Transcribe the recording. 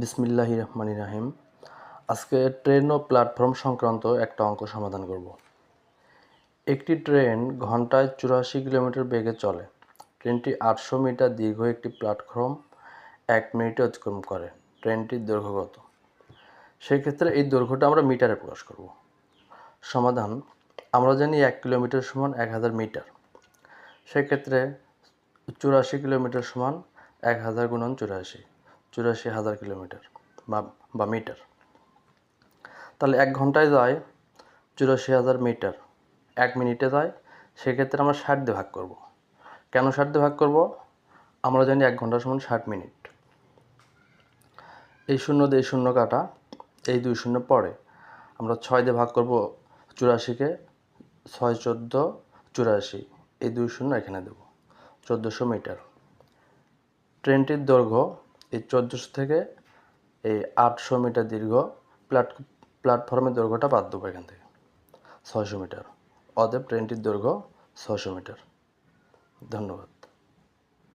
বিসমিল্লাহির রহমানির রহিম। আজকে ট্রেন ও প্ল্যাটফর্ম সংক্রান্ত একটা অঙ্ক সমাধান করব। একটি ট্রেন ঘন্টায় 84 কিলোমিটার বেগে চলে। ট্রেনটি 800 মিটার দীর্ঘ একটি প্ল্যাটফর্ম 1 মিনিটে অতিক্রম করে। ট্রেনটির দৈর্ঘ্য কত? সেক্ষেত্রে এই দৈর্ঘ্যটা আমরা মিটারে প্রকাশ করব। সমাধান: আমরা জানি 1 কিলোমিটার সমান 1000 মিটার। সেক্ষেত্রে 84 কিলোমিটার সমান 1000 গুণন 84, 84,000 কিলোমিটার বা মিটার। তাহলে 1 ঘন্টায় যায় 84,000 মিটার, 1 মিনিটে যায়, সেক্ষেত্রে আমরা 60 দিয়ে ভাগ করব। কেন 60 দিয়ে ভাগ করব? আমরা জানি 1 ঘন্টা সমান 60 মিনিট। এই শূন্য দিয়ে শূন্য কাটা, এই 2 শূন্য পরে আমরা 6 দিয়ে ভাগ করব 84-কে, 6 14 84, এই 2 শূন্য এখানে দেব, 1400 মিটার। ট্রেনটির দৈর্ঘ্য এই 1400 থেকে এই 800 মিটার দীর্ঘ প্ল্যাটফর্মের দৈর্ঘ্যটা বাদ দেবো এখান থেকে, 600 মিটার। অতএব ট্রেনটির দৈর্ঘ্য 600 মিটার। ধন্যবাদ।